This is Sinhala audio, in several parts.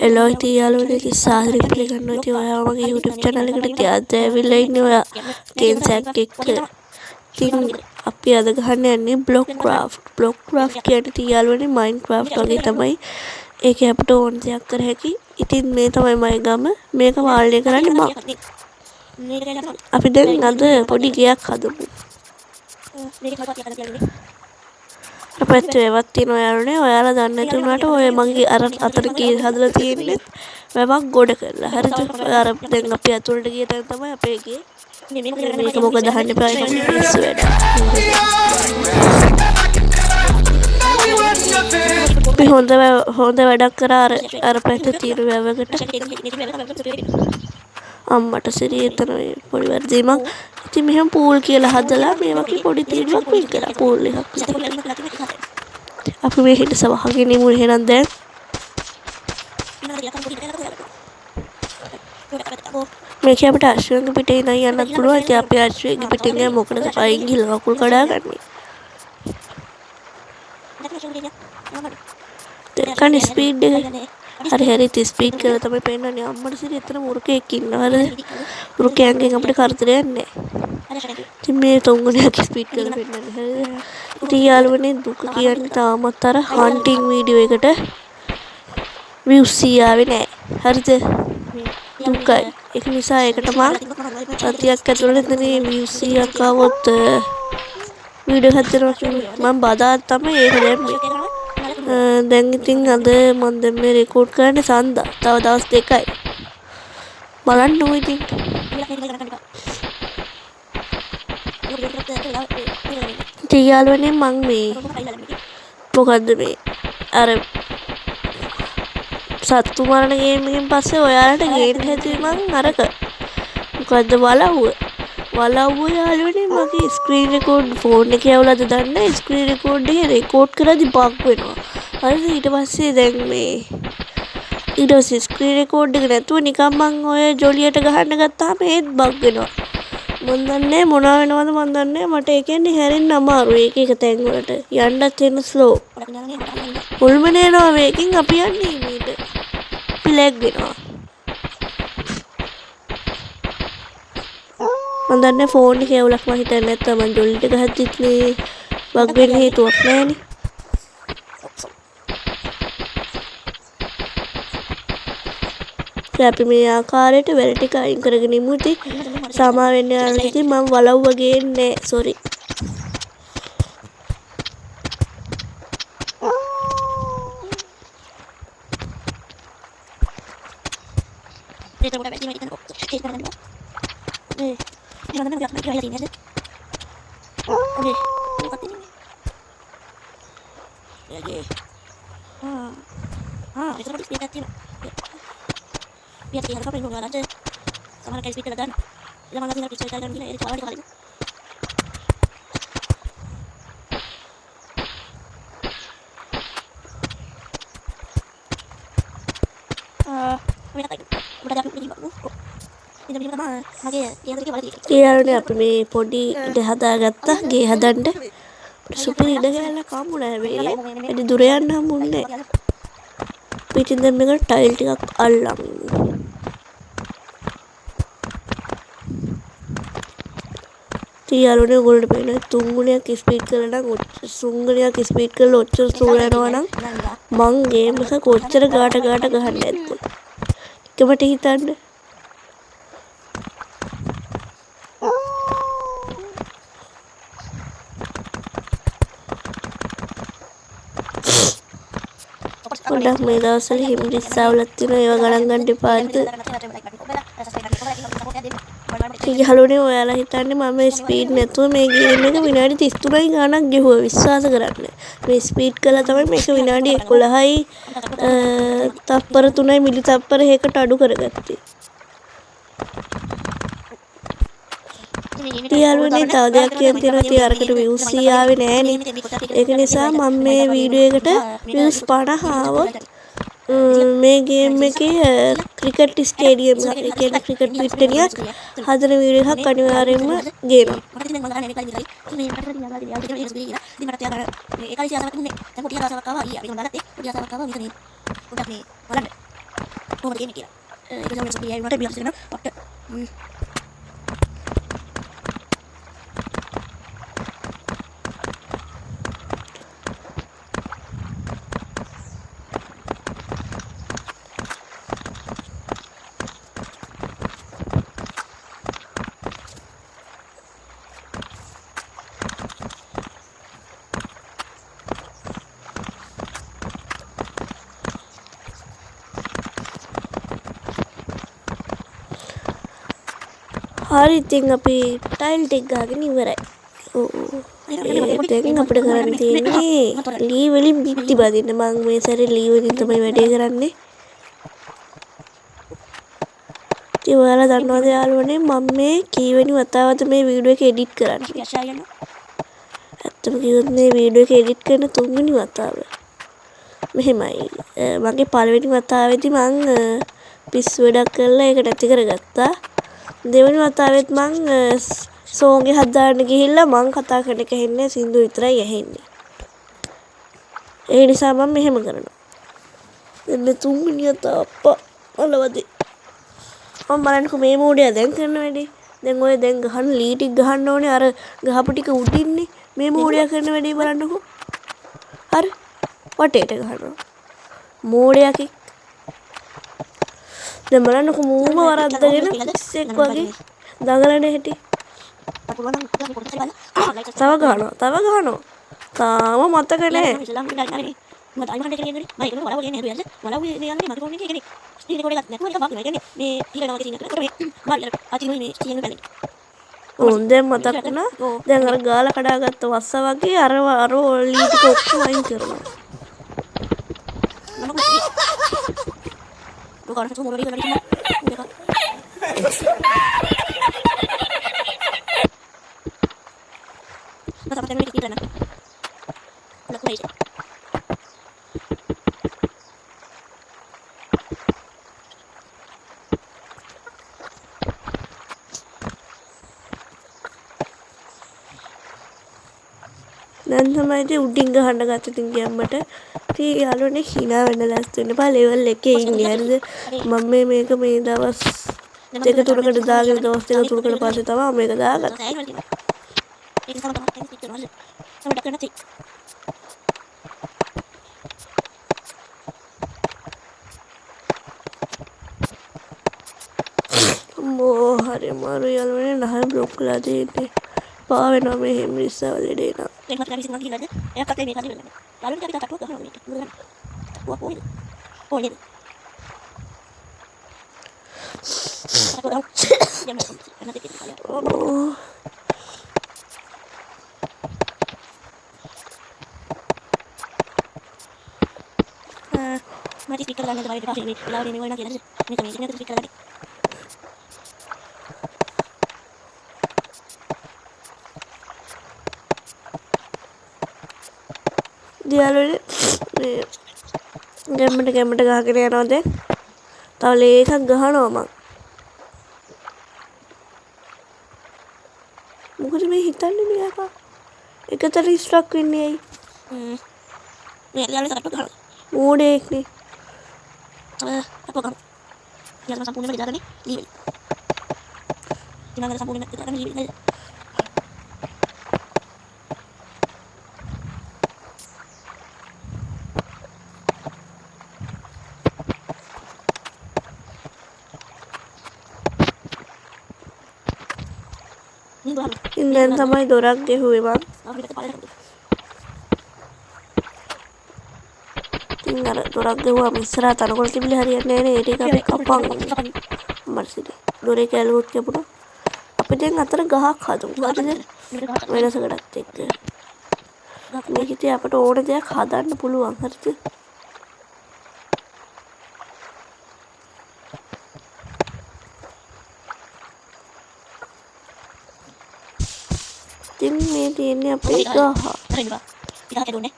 එලෝ ඉතින් යාළුවනේ සාදරයෙන් පිළිගන්නවා. ඉතින් ඔයාව මගේ YouTube channel එකට ඉතින් අද ඇවිල්ලා ඉන්නේ ඔයා ගේම්ස් එකක් එක්ක. ඉතින් අපි අද ගහන්න යන්නේ බ්ලොක් ක්‍රාෆ්ට්. බ්ලොක් ක්‍රාෆ්ට් කියන්නේ ඉතින් යාළුවනේ මයින්ක්‍රාෆ්ට් වගේ තමයි. ඒකේ අපිට ඕන දෙයක් කර හැකි. ඉතින් මේ තමයි මගේ ගම. මේක වාල්ලේ කරන්නේ මම. අපි දැන් අද පොඩි ගයක් හදමු. අපිට ඒවත් තියෙනවා යාළුවනේ. ඔයාලා දන්නේ නැති වුණාට ඔය මගේ අර අතට කී හදලා තියෙන්නේ වැවක් ගොඩ කරලා. හරිද? අර දැන් අපි අතුලට ගිය තැන තමයි අපේ ගියේ. මේක මොකද අහන්න එපා ඒක පිස්සු වැඩ. අපි හොඳ වැඩක් කරා අර පැත්තේ තියෙන වැවකට. අම්මට සිරි එතන පොඩි වර්ධීමක්. ඉතින් මෙහෙම පූල් කියලා හදලා මේ වගේ පොඩි තීරුවක් වෙන් කරා පූල් එකක්. අපි මේ හිටස වහගෙන ඉමු එහෙනම් දැන්. මේක අපිට අශ්වයන්ගේ පිටේ ඉඳන් යන්නත් පුළුවන්. ඉතින් අපි අශ්වයන්ගේ පිටින් ගියා මොකද පයින් ගිහලා වකුල් කඩාගන්නේ. දැන් ස්පීඩ් එක හරි ස්පීඩ් කරලා තමයි පෙන්නන්නේ. අම්මට සිරි එතන මුරුකෙක් ඉන්නවා. හරිද? මුරුකයන්ගෙන් අපිට කරදරයක් නැහැ. ඉතින් මේ තුන්ගුණයක් ස්පීඩ් කරලා පෙන්නන්නේ. හරිද? ඉතින් යාළුවනේ දුක කියන්නේ තාමත් අර හන්ටින් වීඩියෝ එකට views ආවේ නැහැ. හරිද? දුකයි. ඒක නිසා ඒකට මම සතියක් ඇතුළත මේ views 100ක් ආවොත් වීඩියෝ හදනවා කියලා මම බදා තමයි ඒක දැම්මේ. දැන් ඉතින් අද මම දැන් මේ රෙකෝඩ් කරන්නේ සන්දා. තව දවස් දෙකයි. බලන්න ඕයි ඉතින්. ඉතින් යාළුවනේ මං මේ මොකද්ද මේ අර සත්තු මරණ ගේම් එකෙන් පස්සේ ඔයාලට ගේන්න හැදුවේ මං අරක මොකද්ද වලව්ව යාළුවනේ මගේ ස්ක්‍රීන් රෙකෝඩ් ෆෝන් එකේ ඇවුලද දන්නේ ස්ක්‍රීන් රෙකෝඩ් එකේ රෙකෝඩ් කරද්දි බග් වෙනවා. හරිද? ඊට පස්සේ දැන් මේ ඊට පස්සේ ස්ක්‍රීන් රෙකෝඩ් එක නැතුව නිකන් මං ඔය ජොලියට ගහන්න ගත්තාම ඒත් බග් වෙනවා. මන් දන්නේ මොනවා වෙනවද මන් දන්නේ. මට ඒ කියන්නේ හැරෙන්න අමාරුයි එක තැන් වලට. යන්නත් එන්න ස්ලෝ. මුල්ම නේනවා මේකෙන් අපි යන්නේ මීට. ප්ලැග් වෙනවා. මන් දන්නේ ෆෝන් එකේ ඇවුලක් මං හිතන්නේ නැත්තම් මං ජොලියට ගහද්දිත් නේ බග් වෙන්න හේතුවක් නැහැනේ. අපි මේ ආකාරයට වැඩ ටික අයින් කරගෙන ඉමු. ඉතින් සමා වෙන්න යනවා. ඉතින් මම වලව්ව ගේන්නේ නැහැ. Sorry. biar dia harus pergi aja sama kayak speed dan jangan lagi nanti cerita dan gini ini soalnya kali යාළුවනේ අපි මේ පොඩි ඉඩ හදාගත්තා ගේ හදන්න. සුපිරි ඉඩ ගෑල්ලක් හම්බුණා හැබැයි වැඩි දුර යන්න හම්බුන්නේ නැහැ. පිටින් දැන් මේකට ටයිල් ටිකක් අල්ලමු. යාළුවනේ ඔයගොල්ලන්ට පේනවා තුන්ගුණයක් ස්පීඩ් කරලා නම් තුන්ගුණයක් ස්පීඩ් කරලා ඔච්චර ස්ලෝ යනවා නම් මං ගේම් එක කොච්චර ගාට ගහන්න ඇද්ද? එකමට හිතන්න. පොඩ්ඩක් මේ දවස්වල හිම රිස්සාවලක් තියෙනවා ඒවා ගණන් ගන්න එපා. යාළුවනේ ඔයාලා හිතන්නේ මම ස්පීඩ් නැතුව මේ ගේම් එක විනාඩි 33යි ගාණක් ගෙහුවා. විශ්වාස කරන්න. මේ ස්පීඩ් කළා තමයි මේක විනාඩි 11යි තප්පර 3යි මිලි තප්පර 1කට අඩු කරගත්තේ. යාළුවනේ තව දෙයක් කියන්න තියෙනවා. ඉතින් අරකට views ආවේ නෑනේ. ඒක නිසා මම මේ වීඩියෝ එකට views 50 ආවොත් මේ ගේම් එකේ ක්‍රිකට් ස්ටේඩියම් එක කියන්නේ ක්‍රිකට් පිට්ටනියක් හදන වීඩියෝ එකක් අනිවාර්යයෙන්ම ගේනවා. කොහොමද කියන්නේ කියලා. ඒක තමයි සුපිරි අය වුණාට බියස් කරනවා. අපිට හරි ඉතින් අපි ටයිල් ටික ගහගෙන ඉවරයි. ඔව්. දැන් අපිට කරන්න තියෙන්නේ ලී වලින් බිත්ති බදින්න. මම මේ සැරේ ලී වලින් තමයි වැඩේ කරන්නේ. ඉතින් ඔයාලා දන්නවද යාළුවනේ මම මේ කීවෙනි වතාවද මේ වීඩියෝ එක එඩිට් කරන්නේ? ඇත්තම කිව්වොත් මේ වීඩියෝ එක එඩිට් කරන තුන්වෙනි වතාව. මෙහෙමයි. මගේ පළවෙනි වතාවේදී මං පිස්සු වැඩක් කරලා ඒක නැති කරගත්තා. දෙවෙනි වතාවෙත් මං සෝං එකක් දාන්න ගිහිල්ලා මං කතා කරන එක ඇහෙන්නේ සින්දු විතරයි ඇහෙන්නේ. ඒ නිසා මම මෙහෙම කරනවා. දැන් තුන්වෙනි වතාව අප්පා අලවදේ. මම බලන්නකෝ මේ මෝඩයා දැන් කරන වැඩේ. දැන් ඔය දැන් ගහන ලී ටික ගහන්න ඕනේ අර ගහපු ටික උඩින්නේ. මේ මෝඩයා කරන වැඩේ බලන්නකෝ. හරි. වටේට ගහනවා. මෝඩයා කි. දැන් බලන්නකෝ මූම වරද්දගෙන ඉස්සෙක් වගේ දඟලන හැටි. තව ගහනවා. තාම මතක නැහැ. දැන් මතක් වුණා. දැන් අර ගාලා කඩාගත්ත වස්ස වගේ අර ලී ටික ඔක්කොම අයින් කරනවා. දැන් තමයි ඉතින් උඩින් ගහන්න ගත්ත ඉතින් ගැම්මට. ඉතින් යාළුවනේ hina වෙන්න ලෑස්ති වෙන්න එපා ලෙවල් 1 ඉන්නේ හරිද? මම මේක මේ දවස් දෙක තුනකට දාගෙන දවස් දෙක තුනකට පස්සේ තමයි මේක දාගත්තේ. අම්මෝ හරි අමාරු යාළුවනේ නහය බ්ලොක් කරලා තියෙන්නේ. පා වෙනවා මේ හැම ඉස්සවල දෙේ නා. ඒක මත කැමති සුණා කියලාද? එයා කටේ මේක අදින්න. යාළුවනේ අපි තාටුවක් ගහනවා මේක. මොකද? ඕනේ. ඕනේ. mati speaker දාන්න තමයි ඊට පස්සේ මේ වෙලාවට මේ වුණා කියලා මේක මේක ස්පීකර් දාන්න. දියාලුනේ මේ ගැම්මට ගහගෙන යනවා දැන්. තව ලේකක් ගහනවා මං. මොකද මේ හිතන්නේ මෙයාපා. එකතර ස්ට්‍රක් වෙන්නේ ඇයි? මේ යාළුවා තරට ගහනවා. මෝඩෙක්නේ. apa kamu? Biar sama sampungnya beda nih, liwi. Gimana sampungnya beda nih, liwi. ඉන්දෙන් තමයි දොරක් ගෙහුවේ මං. ඉතින් අර දොරක් ගෙහුවාම ඉස්සරහ තනකොළ තිබිලි හරියන්නේ නැහැ නේ. ඒ ටික අපි කපන්. මර්සිඩි. දොරේ කැලුවොත් කැපුණා. අපි දැන් අතර ගහක් හදමු. හරිද? වෙනසකටත් එක්ක. මේක ඉතින් අපට ඕන දෙයක් හදන්න පුළුවන්. හරිද? ඉතින් මේ තියෙන්නේ අපේ ගහ. Kita pakai dulu nih.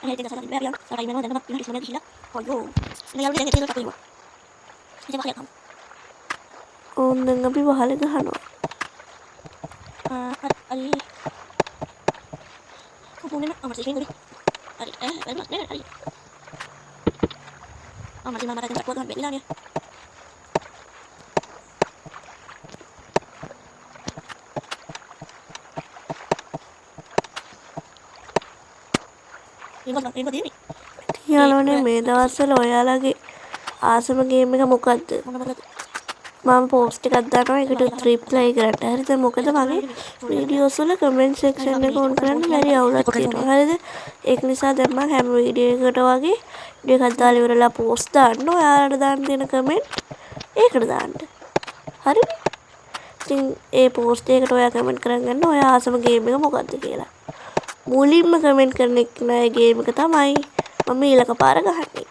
Ini kita salah dibayar yang salah email dan nama di sini. Oh yo. Ini yang kita pakai dulu. Ini pakai kamu. ඕන් දැන් අපි වහලේ ගහනවා. Ari. Kamu nih amat sih ini. Ari, benar. Ari. මම මට දැන් චක්කුව ගන්න බැරිලා නේ. ඒක තියෙන්නේ. යාළුවනේ මේ දවස්වල ඔයාලගේ ආසම ගේම් එක මොකද්ද? මොනවද? මම පෝස්ට් එකක් දානවා ඒකට රිප්ලයි කරන්න. හරිද? මොකද මගේ වීඩියෝස් වල කමෙන්ට් සෙක්ෂන් එක ඔන් කරන්න බැරි අවුලක් තියෙනවා. හරිද? ඒක නිසා දැන් මම හැම වීඩියෝ එකකට වගේ වීඩියෝ එකක් දාලා ඉවරලා පෝස්ට් දාන්න. ඔයාලට දාන්න තියෙන කමෙන්ට් ඒකට දාන්න. හරිද? ඉතින් ඒ පෝස්ට් එකට ඔයා කමෙන්ට් කරන් ගන්න ඔයා ආසම ගේම් එක මොකද්ද කියලා. මුලින්ම කමෙන්ට් කරන එක්කෙනාගේ ගේම් එක තමයි මම ඊළඟ පාර ගහන්නේ.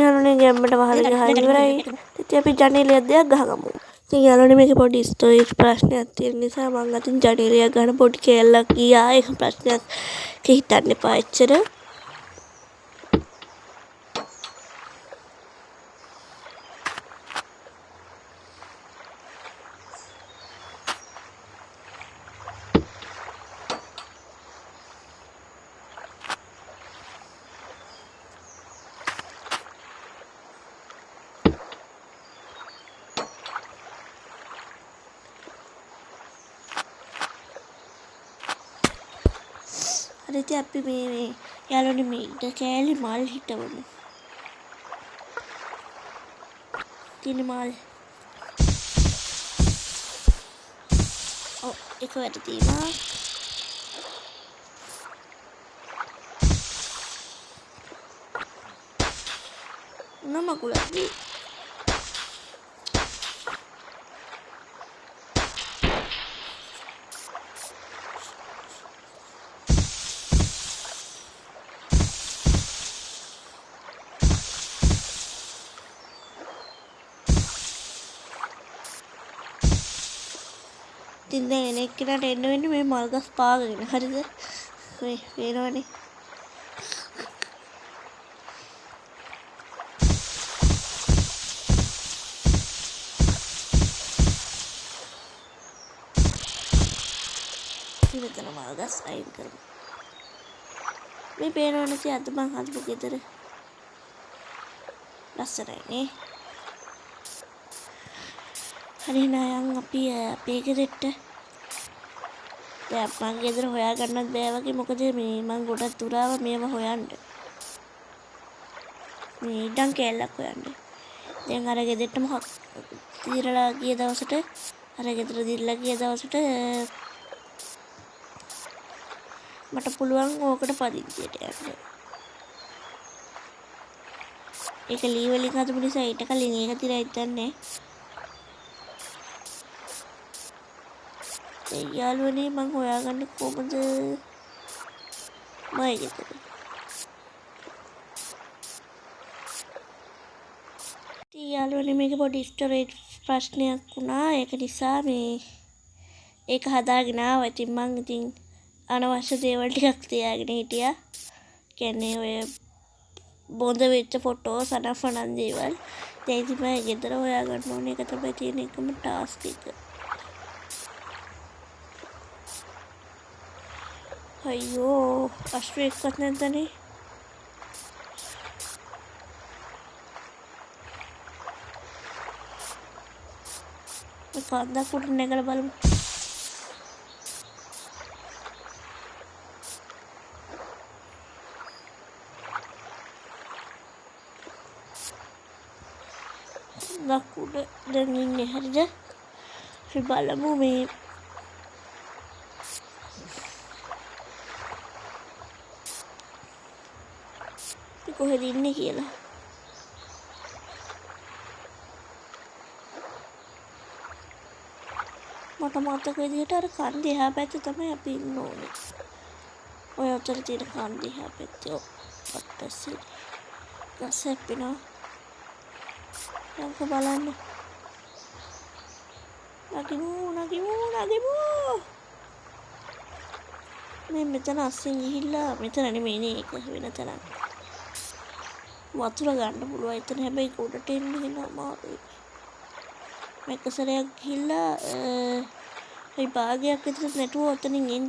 යාළුවනේ ගැම්මට වහලා ගහලා ඉවරයි. ඉතින් අපි ජනේලියක් දෙයක් ගහගමු. ඉතින් යාළුවනේ මේකේ පොඩි ස්ටෝරේජ් ප්‍රශ්නයක් තියෙන නිසා මම අතින් ජනේලියක් ගන්න පොඩි කෑල්ලක් ගියා. ඒක ප්‍රශ්නයක් හිතන්න එපා එච්චර. හරි ඉතින් අපි මේ යාළුවනේ මේ ඉඩ කෑලි මල් හිටවමු. තියෙන මල්. ඔව් ඒක වැඩ තියෙනවා. නමකුලක් දී. ඉතින් දැන් එක්කෙනාට එන්න වෙන්නේ මේ මල් ගස් පාගගෙන. හරිද? මේ පේනවනේ. ඉතින් මල් ගස් අයින් කරමු. මේ පේනවනේ ඉතින් අද මං හදපු ගෙදර. ලස්සනයි නේ. හරි නයන් අපි අපේ ගෙදරට දැන් මං ගෙදර හොයාගන්නත් බෑ වගේ මොකද මේ මං ගොඩක් දුර ආවා මේව හොයන්න. මේ ඉඩම් කෑල්ලක් හොයන්න. දැන් අර ගෙදරටම දීරලා ගිය දවසට අර ගෙදර දීරලා ගිය දවසට මට පුළුවන් ඕකට පදිංචියට යන්න. ඒක ලී වලින් හදපු නිසා ඊට කලින් ඒක තිරයි හිටන්නේ. යාළුවනේ මං හොයාගන්නේ කොහොමද මයි ගෙදර. ඉතින් යාළුවනේ මේක පොඩි ස්ටෝරේජ් ප්‍රශ්නයක් වුණා. ඒක නිසා මේ ඒක හදාගෙන ආවා. ඉතින් මං ඉතින් අනවශ්‍ය දේවල් ටිකක් තියාගෙන හිටියා. කියන්නේ ඔය බොඳ වෙච්ච ෆොටෝ සනෆනන් දේවල්. දැන් ඉතින් මම ගෙදර හොයාගන්න ඕනේ. ඒක තමයි තියෙන එකම ටාස්ක් එක. අයියෝ අශ්ව එක්කත් නැද්දනේ. මේ කන්දක් උඩ නැගලා බලමු. කන්දක් උඩ දැන් ඉන්නේ. හරිද? අපි බලමු මේ කොහෙද ඉන්නේ කියලා. මට මතක විදිහට අර කන්ද එහා පැත්තේ තමයි අපි ඉන්න ඕනේ. ඔය අතර තියෙන කන්ද එහා පැත්තේ පස්සෙ ගස් හැප්පෙනවා. යන්ක බලන්න. නගිමු. මේ මෙතන අස්සෙන් ගිහිල්ලා මෙතන නෙමෙයි ඒක වෙන තැනක්. වතුර ගන්න පුළුවන් එතන හැබැයි උඩට එන්න වෙන අමාරුයි. මේක සරයක් ගිහිල්ලා ඒ භාගයක් විතර නැටුව ඔතනින් එන්න.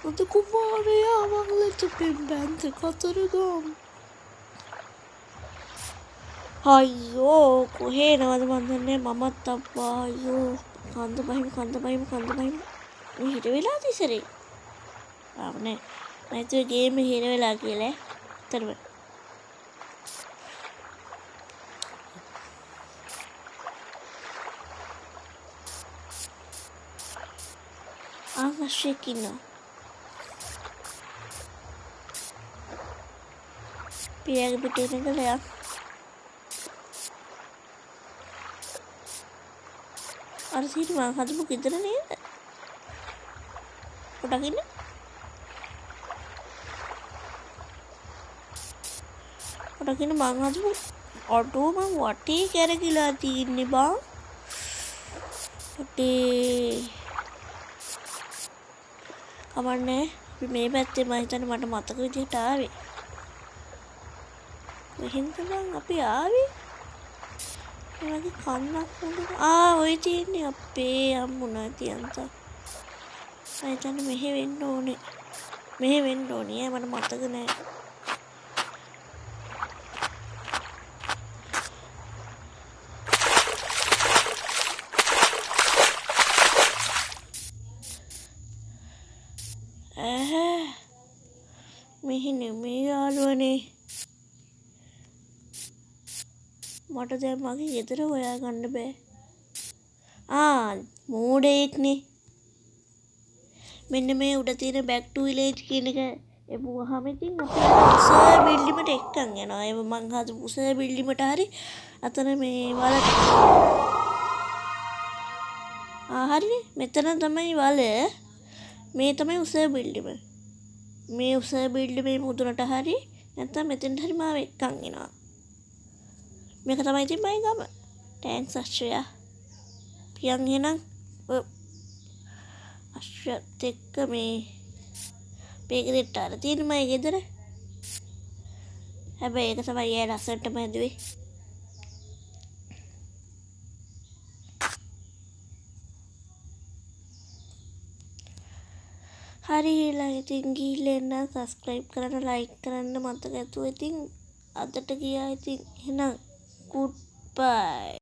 Untuk kumari awang lecupin bantu කතරගම්. අයියෝ කොහේ නවද මන් දන්නේ මමත් අම්මා අයියෝ කන්ද බහිමු මේ හිර වෙලා තිසරේ ආවනේ නැතුව ගේම හිර වෙලා කියලා තරම ආගශ්‍රේක ඉන්නවා පියාගේ පිටේ නගලයක් අර සීනි මං හදපු ගෙදර නේද? පොඩක් ඉන්න. මං හදපු ඔටෝ මං වටේ කැරකිලා තින්නේ බං. වටේ. කමන්නේ අපි මේ පැත්තේ මම හිතන්නේ මට මතක විදිහට ආවේ. මෙහෙන් තමයි අපි ආවේ. ඔයාගේ කන්නක් උඩ ඔය තියෙන්නේ අපේ අම්මුණා තියන්ත. අයිතන මෙහෙ වෙන්න ඕනේ. මට මතක නෑ. මෙහෙ නෙමෙයි යාළුවනේ. මට දැන් මගේ ගෙදර හොයාගන්න බෑ. මෝඩයෙක්නේ. මෙන්න මේ උඩ තියෙන back to village කියන එක එපුවාම ඉතින් අපි උසාවි බිල්ඩිමට එක්කන් යනවා. ඒ මං හදපු උසාවි බිල්ඩිමට හරි අතන මේ වලට. හරිනේ. මෙතන තමයි වල. මේ තමයි උසාවි බිල්ඩිම. මේ උසාවි බිල්ඩිමේ මුදුනට හරි නැත්නම් මෙතෙන්ට හරි මාව එක්කන් එනවා. මේක තමයි ඉතින් මගේ ගම. ටැන්ක්ස් අශ්‍රයා. පියන් එහෙනම් අශ්‍රයත් එක්ක මේ දෙට්ට අර තියෙන මගේ ගෙදර. හැබැයි ඒක තමයි ඒ ලස්සනටම හැදුවේ. හරි ඊළඟ ඉතින් ගිහිල්ලා සබ්ස්ක්‍රයිබ් කරන්න ලයික් කරන්න මතක ඇතුව ඉතින් අදට ගියා ඉතින් එහෙනම් goodbye